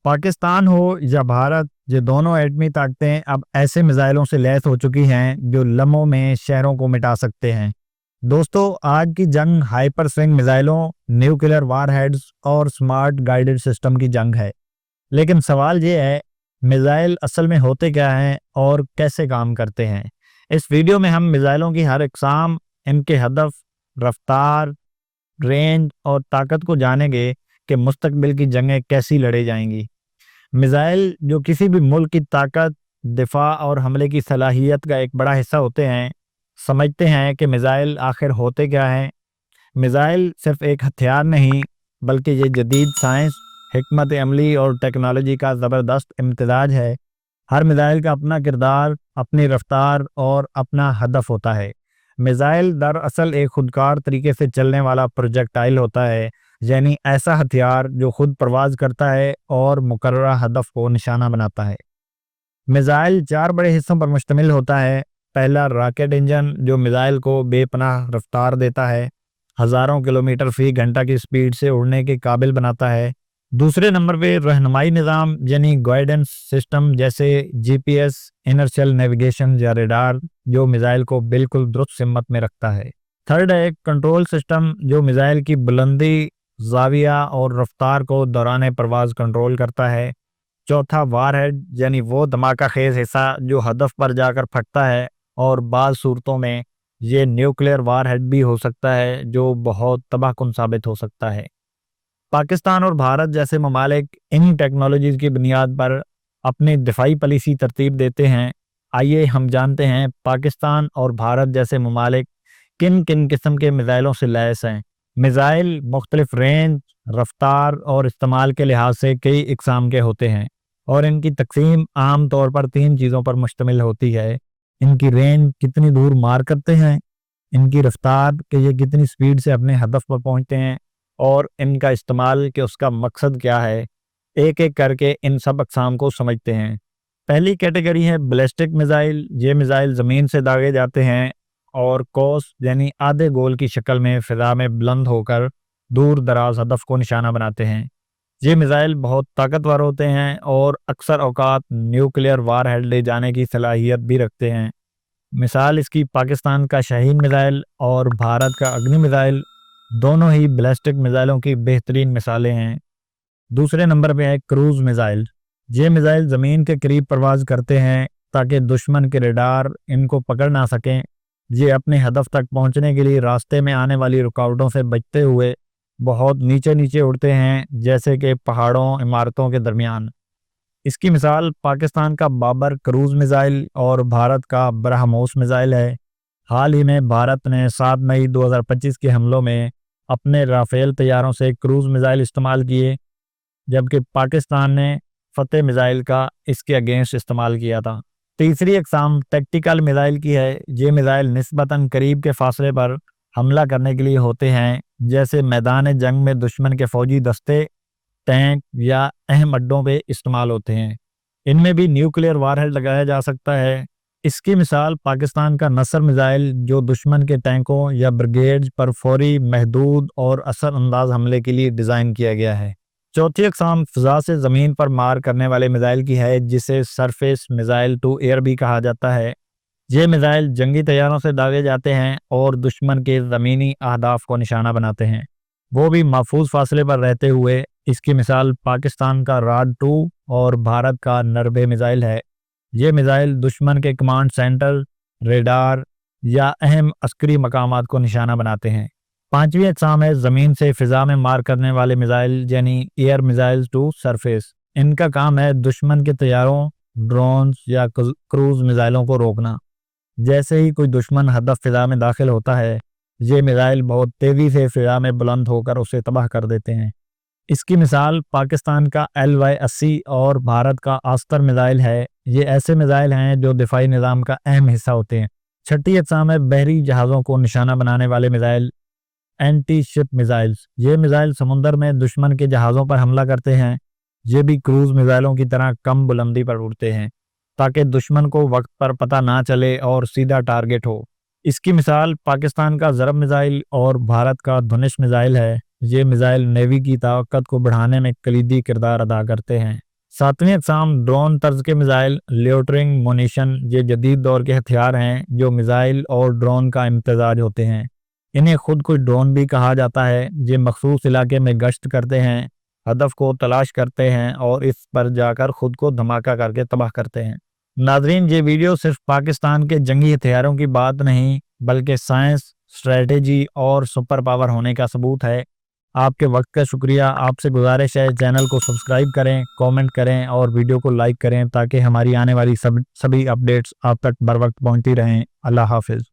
پاکستان ہو یا بھارت، یہ دونوں ایٹمی طاقتیں اب ایسے میزائلوں سے لیس ہو چکی ہیں جو لمحوں میں شہروں کو مٹا سکتے ہیں۔ دوستو، آج کی جنگ ہائپر سونک میزائلوں، نیوکلیئر وار ہیڈز اور سمارٹ گائیڈڈ سسٹم کی جنگ ہے۔ لیکن سوال یہ ہے، میزائل اصل میں ہوتے کیا ہیں اور کیسے کام کرتے ہیں؟ اس ویڈیو میں ہم میزائلوں کی ہر اقسام، ان کے ہدف، رفتار، رینج اور طاقت کو جانیں گے کہ مستقبل کی جنگیں کیسی لڑی جائیں گی۔ میزائل جو کسی بھی ملک کی طاقت، دفاع اور حملے کی صلاحیت کا ایک بڑا حصہ ہوتے ہیں۔ سمجھتے ہیں کہ میزائل آخر ہوتے کیا ہیں؟ میزائل صرف ایک ہتھیار نہیں، بلکہ یہ جدید سائنس، حکمت عملی اور ٹیکنالوجی کا زبردست امتزاج ہے۔ ہر میزائل کا اپنا کردار، اپنی رفتار اور اپنا ہدف ہوتا ہے۔ میزائل دراصل ایک خودکار طریقے سے چلنے والا پروجیکٹائل ہوتا ہے، یعنی ایسا ہتھیار جو خود پرواز کرتا ہے اور مقررہ ہدف کو نشانہ بناتا ہے۔ میزائل 4 بڑے حصوں پر مشتمل ہوتا ہے۔ پہلا، راکٹ انجن، جو میزائل کو بے پناہ رفتار دیتا ہے، ہزاروں کلومیٹر فی گھنٹہ کی سپیڈ سے اڑنے کے قابل بناتا ہے۔ دوسرے نمبر پہ رہنمائی نظام یعنی گائیڈنس سسٹم، جیسے جی پی ایس، انرشل نیویگیشن یا ریڈار، جو میزائل کو بالکل درست سمت میں رکھتا ہے۔ تھرڈ ہے کنٹرول سسٹم، جو میزائل کی بلندی، زاویہ اور رفتار کو دوران پرواز کنٹرول کرتا ہے۔ چوتھا، وار ہیڈ، یعنی وہ دھماکہ خیز حصہ جو ہدف پر جا کر پھٹتا ہے، اور بعض صورتوں میں یہ نیوکلیئر وار ہیڈ بھی ہو سکتا ہے جو بہت تباہ کن ثابت ہو سکتا ہے۔ پاکستان اور بھارت جیسے ممالک ان ٹیکنالوجیز کی بنیاد پر اپنی دفاعی پالیسی ترتیب دیتے ہیں۔ آئیے ہم جانتے ہیں پاکستان اور بھارت جیسے ممالک کن کن قسم کے میزائلوں سے لیس ہیں۔ میزائل مختلف رینج، رفتار اور استعمال کے لحاظ سے کئی اقسام کے ہوتے ہیں، اور ان کی تقسیم عام طور پر 3 چیزوں پر مشتمل ہوتی ہے۔ ان کی رینج، کتنی دور مار کرتے ہیں، ان کی رفتار کہ یہ کتنی سپیڈ سے اپنے ہدف پر پہنچتے ہیں، اور ان کا استعمال کہ اس کا مقصد کیا ہے۔ ایک ایک کر کے ان سب اقسام کو سمجھتے ہیں۔ پہلی کیٹیگری ہے بیلسٹک میزائل۔ یہ میزائل زمین سے داغے جاتے ہیں اور کوس یعنی آدھے گول کی شکل میں فضا میں بلند ہو کر دور دراز ہدف کو نشانہ بناتے ہیں۔ یہ میزائل بہت طاقتور ہوتے ہیں اور اکثر اوقات نیوکلیئر وار ہیڈ لے جانے کی صلاحیت بھی رکھتے ہیں۔ مثال اس کی پاکستان کا شاہین میزائل اور بھارت کا اگنی میزائل دونوں ہی بیلسٹک میزائلوں کی بہترین مثالیں ہیں۔ دوسرے نمبر پہ ہے کروز میزائل۔ یہ میزائل زمین کے قریب پرواز کرتے ہیں تاکہ دشمن کے ریڈار ان کو پکڑ نہ سکیں۔ یہ اپنے ہدف تک پہنچنے کے لیے راستے میں آنے والی رکاوٹوں سے بچتے ہوئے بہت نیچے نیچے اڑتے ہیں، جیسے کہ پہاڑوں، عمارتوں کے درمیان۔ اس کی مثال پاکستان کا بابر کروز میزائل اور بھارت کا برہموس میزائل ہے۔ حال ہی میں بھارت نے 7 مئی 2025 کے حملوں میں اپنے رافیل طیاروں سے کروز میزائل استعمال کیے، جبکہ پاکستان نے فتح میزائل کا اس کے اگینسٹ استعمال کیا تھا۔ تیسری اقسام ٹیکٹیکل میزائل کی ہے۔ یہ میزائل نسبتاً قریب کے فاصلے پر حملہ کرنے کے لیے ہوتے ہیں، جیسے میدان جنگ میں دشمن کے فوجی دستے، ٹینک یا اہم اڈوں پہ استعمال ہوتے ہیں۔ ان میں بھی نیوکلیئر وار ہیڈ لگایا جا سکتا ہے۔ اس کی مثال پاکستان کا نصر میزائل، جو دشمن کے ٹینکوں یا بریگیڈز پر فوری، محدود اور اثر انداز حملے کے لیے ڈیزائن کیا گیا ہے۔ چوتھی اقسام فضا سے زمین پر مار کرنے والے میزائل کی ہے، جسے سرفیس میزائل ٹو ایئر بھی کہا جاتا ہے۔ یہ میزائل جنگی طیاروں سے داغے جاتے ہیں اور دشمن کے زمینی اہداف کو نشانہ بناتے ہیں، وہ بھی محفوظ فاصلے پر رہتے ہوئے۔ اس کی مثال پاکستان کا راڈ 2 اور بھارت کا نربھے میزائل ہے۔ یہ میزائل دشمن کے کمانڈ سینٹر، ریڈار یا اہم عسکری مقامات کو نشانہ بناتے ہیں۔ پانچویں اقسام ہے زمین سے فضا میں مار کرنے والے میزائل، یعنی ایئر میزائل ٹو سرفیس۔ ان کا کام ہے دشمن کے طیاروں، ڈرونز یا کروز میزائلوں کو روکنا۔ جیسے ہی کوئی دشمن ہدف فضا میں داخل ہوتا ہے، یہ میزائل بہت تیزی سے فضا میں بلند ہو کر اسے تباہ کر دیتے ہیں۔ اس کی مثال پاکستان کا LY-80 اور بھارت کا آستر میزائل ہے۔ یہ ایسے میزائل ہیں جو دفاعی نظام کا اہم حصہ ہوتے ہیں۔ چھٹی اقسام ہے بحری جہازوں کو نشانہ بنانے والے میزائل، اینٹی شپ میزائلز۔ یہ میزائل سمندر میں دشمن کے جہازوں پر حملہ کرتے ہیں۔ یہ بھی کروز میزائلوں کی طرح کم بلندی پر اڑتے ہیں تاکہ دشمن کو وقت پر پتہ نہ چلے اور سیدھا ٹارگٹ ہو۔ اس کی مثال پاکستان کا ضرب میزائل اور بھارت کا دھنش میزائل ہے۔ یہ میزائل نیوی کی طاقت کو بڑھانے میں کلیدی کردار ادا کرتے ہیں۔ 7ویں اقسام ڈرون طرز کے میزائل لیوٹرنگ مونیشن یہ جدید دور کے ہتھیار ہیں جو میزائل اور ڈرون کا امتزاج ہوتے ہیں۔ انہیں خود کش ڈرون بھی کہا جاتا ہے۔ یہ مخصوص علاقے میں گشت کرتے ہیں، ہدف کو تلاش کرتے ہیں اور اس پر جا کر خود کو دھماکہ کر کے تباہ کرتے ہیں۔ ناظرین، یہ ویڈیو صرف پاکستان کے جنگی ہتھیاروں کی بات نہیں بلکہ سائنس، اسٹریٹجی اور سپر پاور ہونے کا ثبوت ہے۔ آپ کے وقت کا شکریہ۔ آپ سے گزارش ہے چینل کو سبسکرائب کریں، کامنٹ کریں اور ویڈیو کو لائک کریں تاکہ ہماری آنے والی سبھی اپڈیٹس آپ تک بر وقت پہنچتی رہیں۔ اللہ حافظ۔